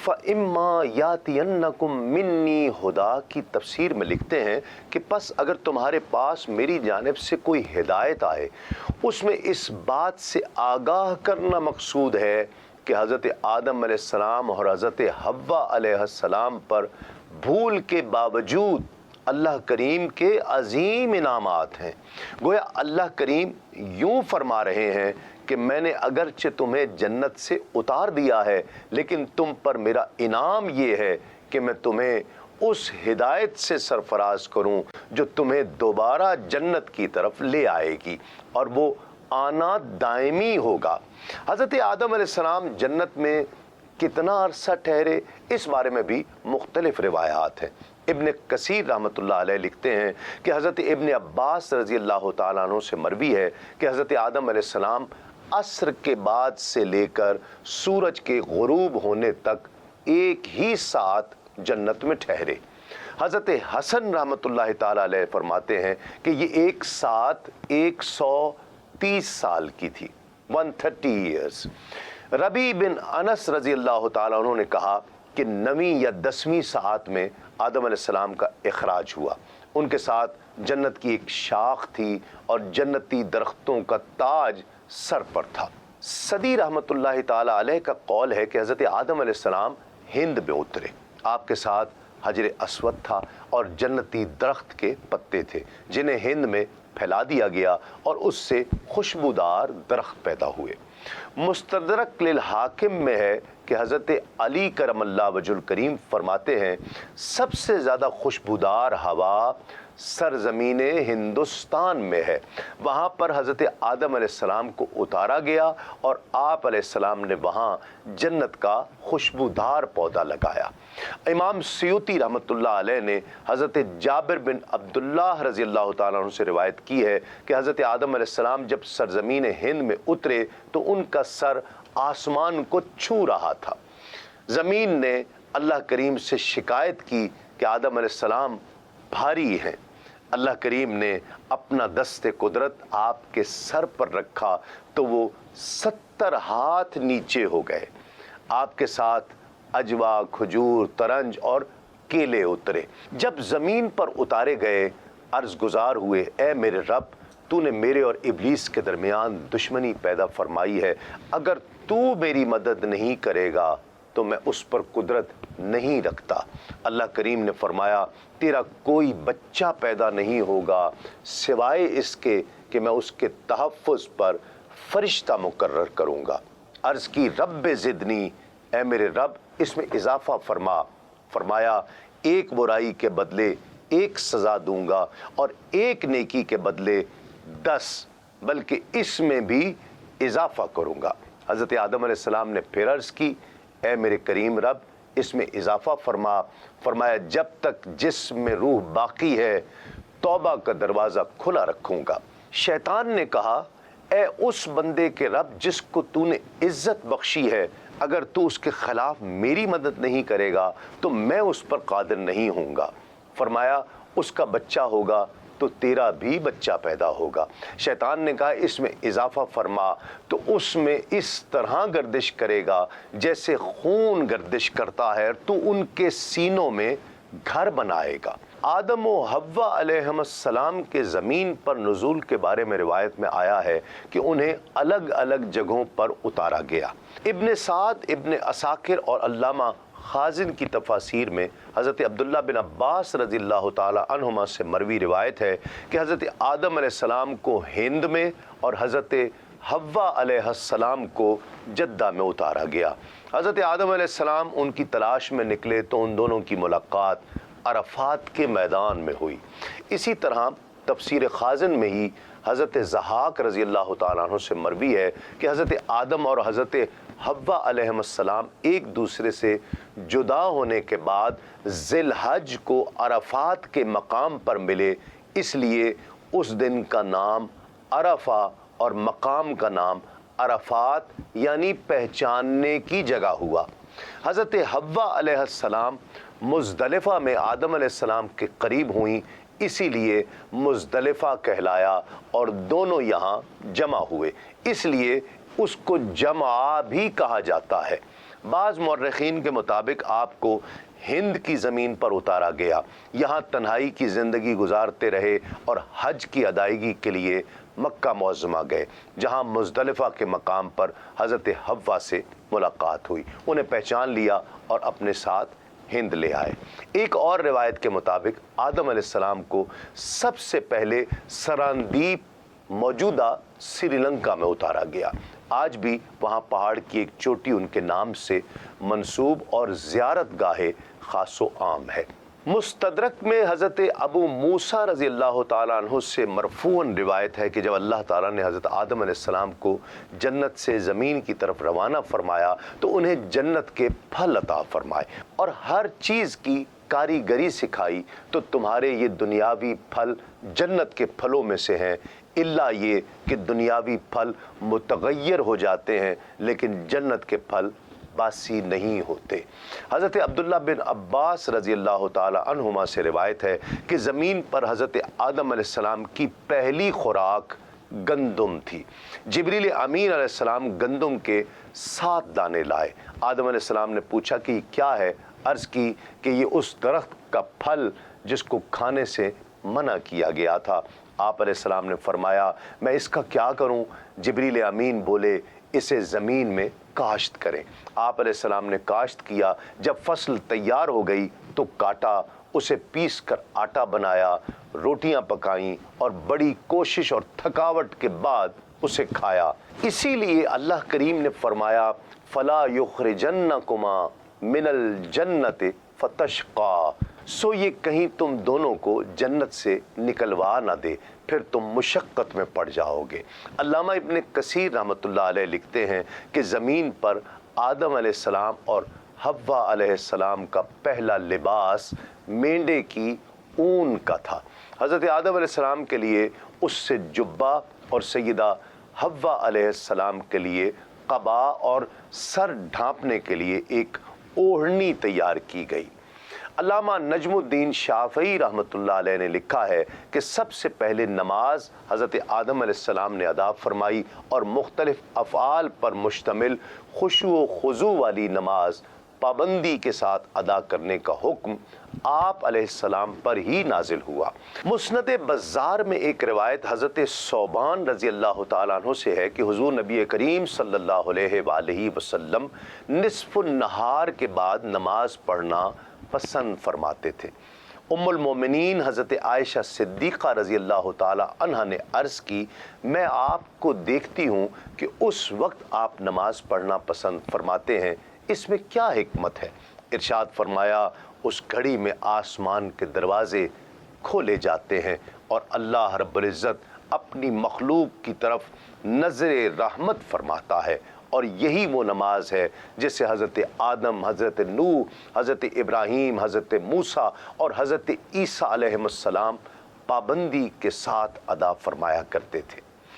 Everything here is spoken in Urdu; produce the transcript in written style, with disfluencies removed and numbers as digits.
فَإِمَّا يَأْتِيَنَّكُم مِّنِّي ہُدًى کی تفسیر میں لکھتے ہیں کہ پس اگر تمہارے پاس میری جانب سے کوئی ہدایت آئے، اس میں اس بات سے آگاہ کرنا مقصود ہے کہ حضرت آدم علیہ السلام اور حضرت حوا علیہ السلام پر بھول کے باوجود اللہ کریم کے عظیم انعامات ہیں۔ گویا اللہ کریم یوں فرما رہے ہیں کہ میں نے اگرچہ تمہیں جنت سے اتار دیا ہے، لیکن تم پر میرا انعام یہ ہے کہ میں تمہیں اس ہدایت سے سرفراز کروں جو تمہیں دوبارہ جنت کی طرف لے آئے گی، اور وہ آنا دائمی ہوگا۔ حضرت آدم علیہ السلام جنت میں کتنا عرصہ ٹھہرے، اس بارے میں بھی مختلف روایات ہیں۔ ابن کثیر رحمۃ اللہ علیہ لکھتے ہیں کہ حضرت ابن عباس رضی اللہ تعالیٰ عنہ سے مروی ہے کہ حضرت آدم علیہ السلام عصر کے بعد سے لے کر سورج کے غروب ہونے تک ایک ہی ساتھ جنت میں ٹھہرے۔ حضرت حسن رحمۃ اللہ تعالیٰ علیہ فرماتے ہیں کہ یہ ایک ساتھ 130 سال کی تھی، 130 ایئرز۔ ربیع بن انس رضی اللہ تعالیٰ عنہ نے کہا کہ 9ویں یا 10ویں ساعت میں آدم علیہ السلام کا اخراج ہوا۔ ان کے ساتھ جنت کی ایک شاخ تھی اور جنتی درختوں کا تاج سر پر تھا۔ صدی رحمۃ اللہ تعالیٰ علیہ کا قول ہے کہ حضرت آدم علیہ السلام ہند میں اترے، آپ کے ساتھ حجر اسود تھا اور جنتی درخت کے پتے تھے جنہیں ہند میں پھیلا دیا گیا اور اس سے خوشبودار درخت پیدا ہوئے۔ مستدرک للحاکم میں ہے کہ حضرت علی کرم اللہ وجہ الکریم فرماتے ہیں سب سے زیادہ خوشبودار ہوا سرزمین ہندوستان میں ہے، وہاں پر حضرت آدم علیہ السلام کو اتارا گیا اور آپ علیہ السلام نے وہاں جنت کا خوشبودار پودا لگایا۔ امام سیوطی رحمۃ اللہ علیہ نے حضرت جابر بن عبداللہ رضی اللہ تعالیٰ عنہ سے روایت کی ہے کہ حضرت آدم علیہ السلام جب سرزمین ہند میں اترے تو ان کا سر آسمان کو چھو رہا تھا۔ زمین نے اللہ کریم سے شکایت کی کہ آدم علیہ السلام بھاری ہیں۔ اللہ کریم نے اپنا دست قدرت آپ کے سر پر رکھا تو وہ 70 ہاتھ نیچے ہو گئے۔ آپ کے ساتھ اجوا، کھجور، ترنج اور کیلے اترے۔ جب زمین پر اتارے گئے عرض گزار ہوئے، اے میرے رب، تو نے میرے اور ابلیس کے درمیان دشمنی پیدا فرمائی ہے، اگر تو میری مدد نہیں کرے گا تو میں اس پر قدرت نہیں رکھتا۔ اللہ کریم نے فرمایا تیرا کوئی بچہ پیدا نہیں ہوگا سوائے اس کے کہ میں اس کے تحفظ پر فرشتہ مقرر کروں گا۔ عرض کی رب زدنی، اے میرے رب اس میں اضافہ فرمایا ایک برائی کے بدلے ایک سزا دوں گا اور ایک نیکی کے بدلے 10، بلکہ اس میں بھی اضافہ کروں گا۔ حضرت آدم علیہ السلام نے پھر عرض کی اے میرے کریم رب اس میں اضافہ فرمایا جب تک جسم میں روح باقی ہے توبہ کا دروازہ کھلا رکھوں گا۔ شیطان نے کہا اے اس بندے کے رب جس کو تو نے عزت بخشی ہے، اگر تو اس کے خلاف میری مدد نہیں کرے گا تو میں اس پر قادر نہیں ہوں گا۔ فرمایا اس کا بچہ ہوگا تو تیرا بھی بچہ پیدا ہوگا۔ شیطان نے کہا اس میں اضافہ فرما تو اس میں اس طرح گردش کرے گا جیسے خون گردش کرتا ہے، تو ان کے سینوں میں گھر بنائے گا۔ آدم و حوا علیہم السلام کے زمین پر نزول کے بارے میں روایت میں آیا ہے کہ انہیں الگ الگ جگہوں پر اتارا گیا۔ ابن سعد، ابن عساکر اور علامہ خازن کی تفاسیر میں حضرت عبداللہ بن عباس رضی اللہ تعالی عنہما سے مروی روایت ہے کہ حضرت آدم علیہ السلام کو ہند میں اور حضرت حوا علیہ السلام کو جدہ میں اتارا گیا۔ حضرت آدم علیہ السلام ان کی تلاش میں نکلے تو ان دونوں کی ملاقات عرفات کے میدان میں ہوئی۔ اسی طرح تفسیر خازن میں ہی حضرت ضحاک رضی اللہ تعالیٰ عنہ سے مروی ہے کہ حضرت آدم اور حضرت حوا علیہ السلام ایک دوسرے سے جدا ہونے کے بعد ذی الحج کو عرفات کے مقام پر ملے، اس لیے اس دن کا نام عرفہ اور مقام کا نام عرفات یعنی پہچاننے کی جگہ ہوا۔ حضرت حوا علیہ السلام مزدلفہ میں آدم علیہ السلام کے قریب ہوئیں، اسی لیے مزدلفہ کہلایا اور دونوں یہاں جمع ہوئے، اس لیے اس کو جمع بھی کہا جاتا ہے۔ بعض مورخین کے مطابق آپ کو ہند کی زمین پر اتارا گیا، یہاں تنہائی کی زندگی گزارتے رہے اور حج کی ادائیگی کے لیے مکہ معظمہ گئے، جہاں مزدلفہ کے مقام پر حضرت حوا سے ملاقات ہوئی، انہیں پہچان لیا اور اپنے ساتھ ہند لے آئے۔ ایک اور روایت کے مطابق آدم علیہ السلام کو سب سے پہلے سراندیپ موجودہ سری لنکا میں اتارا گیا۔ آج بھی وہاں پہاڑ کی ایک چوٹی ان کے نام سے منسوب اور زیارت گاہ خاص و عام ہے۔ مستدرک میں حضرت ابو موسیٰ رضی اللہ تعالیٰ عنہ سے مرفوعاً روایت ہے کہ جب اللہ تعالیٰ نے حضرت آدم علیہ السلام کو جنت سے زمین کی طرف روانہ فرمایا تو انہیں جنت کے پھل عطا فرمائے اور ہر چیز کی کاریگری سکھائی، تو تمہارے یہ دنیاوی پھل جنت کے پھلوں میں سے ہیں، الا یہ کہ دنیاوی پھل متغیر ہو جاتے ہیں لیکن جنت کے پھل باسی نہیں ہوتے۔ حضرت عبداللہ بن عباس رضی اللہ تعالی عنہما سے روایت ہے کہ زمین پر حضرت آدم علیہ السلام کی پہلی خوراک گندم تھی۔ جبریل امین علیہ السلام گندم کے 7 دانے لائے۔ آدم علیہ السلام نے پوچھا کہ یہ کیا ہے؟ عرض کی کہ یہ اس درخت کا پھل جس کو کھانے سے منع کیا گیا تھا۔ آپ علیہ السلام نے فرمایا میں اس کا کیا کروں؟ جبریل امین بولے اسے زمین میں کاشت کریں۔ آپ علیہ السلام نے کاشت کیا، جب فصل تیار ہو گئی تو کاٹا، اسے پیس کر آٹا بنایا، روٹیاں پکائیں اور بڑی کوشش اور تھکاوٹ کے بعد اسے کھایا۔ اسی لیے اللہ کریم نے فرمایا فَلَا يُخْرِجَنَّكُمَا مِنَ الْجَنَّةِ فَتَشْقَى، سو یہ کہیں تم دونوں کو جنت سے نکلوا نہ دے، پھر تم مشقت میں پڑ جاؤ گے۔ علامہ ابن کثیر رحمۃ اللہ علیہ لکھتے ہیں کہ زمین پر آدم علیہ السلام اور حوا علیہ السلام کا پہلا لباس مینڈے کی اون کا تھا۔ حضرت آدم علیہ السلام کے لیے اس سے جبہ اور سیدہ حوا علیہ السلام کے لیے قبا اور سر ڈھانپنے کے لیے ایک اوڑھنی تیار کی گئی۔ علامہ نجم الدین شافعی رحمۃ اللہ علیہ نے لکھا ہے کہ سب سے پہلے نماز حضرت آدم علیہ السلام نے ادا فرمائی اور مختلف افعال پر مشتمل خشوع و خضوع والی نماز پابندی کے ساتھ ادا کرنے کا حکم آپ علیہ السلام پر ہی نازل ہوا۔ مسند بزار میں ایک روایت حضرت ثوبان رضی اللہ تعالیٰ عنہ سے ہے کہ حضور نبی کریم صلی اللہ علیہ وآلہ وسلم نصف النہار کے بعد نماز پڑھنا پسند فرماتے تھے۔ ام المومنین حضرت عائشہ صدیقہ رضی اللہ تعالی عنہا نے عرض کی میں آپ کو دیکھتی ہوں کہ اس وقت آپ نماز پڑھنا پسند فرماتے ہیں، اس میں کیا حکمت ہے؟ ارشاد فرمایا اس گھڑی میں آسمان کے دروازے کھولے جاتے ہیں اور اللہ رب العزت اپنی مخلوق کی طرف نظر رحمت فرماتا ہے، اور یہی وہ نماز ہے جسے حضرت آدم، حضرت نوح، حضرت ابراہیم، حضرت موسیٰ اور حضرت عیسیٰ علیہ السلام پابندی کے ساتھ ادا فرمایا کرتے تھے۔